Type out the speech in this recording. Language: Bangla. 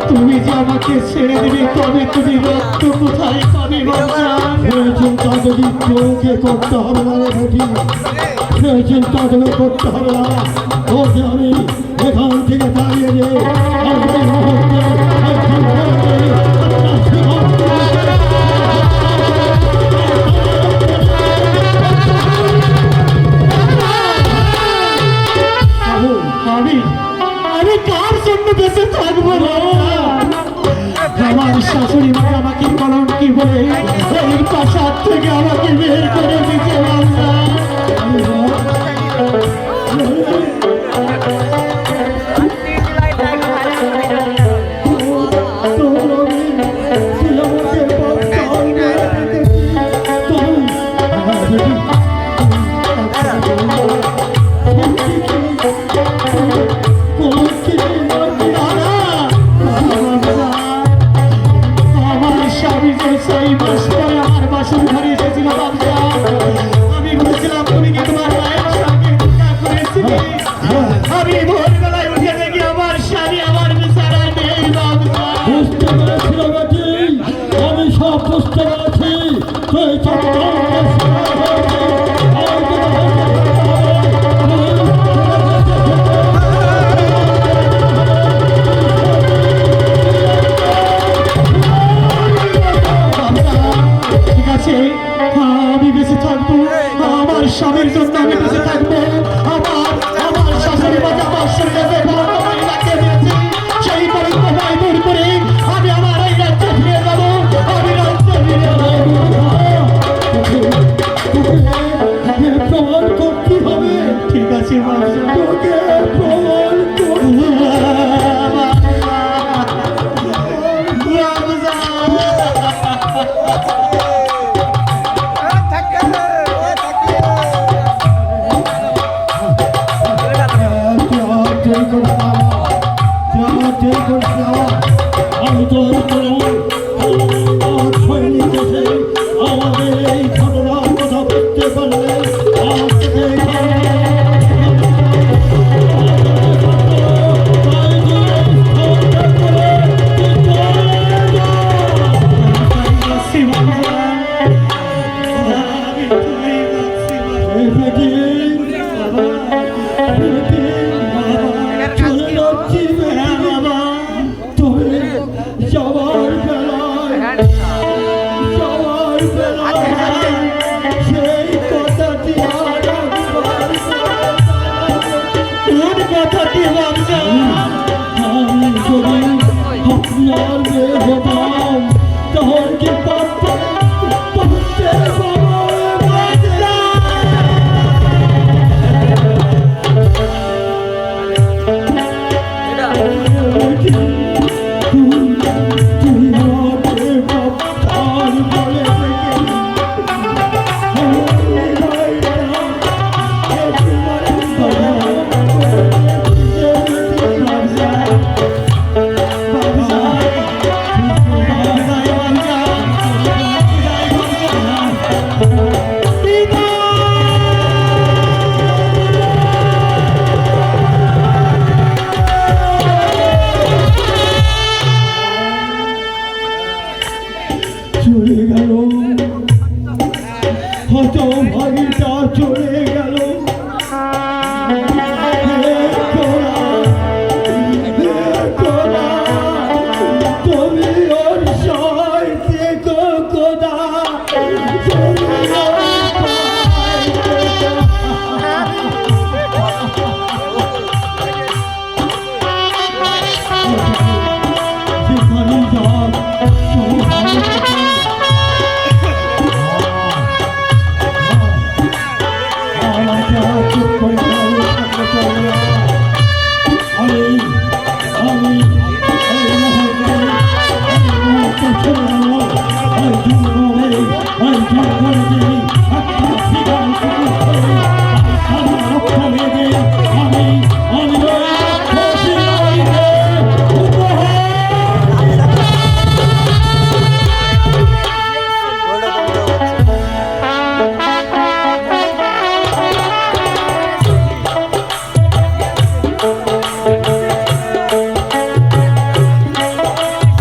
তুমি যে আমাকে ছেড়ে দিবে তবে তুমি রক্ত কোথায় পাবে চিন্তা যদি কেউকে করতে হবে না বেটি সেই চিন্তা তুমি করতে হবে না ওকে আমি এখান থেকে দাঁড়িয়ে যে আমি কার জন্য বেঁচে থাকবো না আমার শাশুড়ি মা আমাকে কলঙ্কি বলে এই প্রাসাদ থেকে আমাকে বের করে দিতে আমি বলেছিলাম তুমি কি তোমার মায়ের সঙ্গে দেখা করেছিলে আমি ভোরবেলায় উঠে দেখি আমার স্বামী আমার বিছানায় নেই বুঝতে পেরেছিলাম আমি সব বুঝতে পেরেছি ঠিক আছে আমি বেঁচে থাকবো আমার স্বামীর জন্য আমি বেঁচে থাকবো আমার শাশুড়ি মা আমার শরীরে দিয়েছি সেই পরিকল্পনায় দূর করে আমি আমার এই রাজ্যে ফিরে যাবো আমি রাজ্যে ফিরে যাবো প্রমাণ করতে হবে ঠিক আছে তোকে প্রমাণ আমি তো আমাদের এই ঘটনার কথা বুঝতে পারলে চলে গেল হত ভাগিটা চলে গেল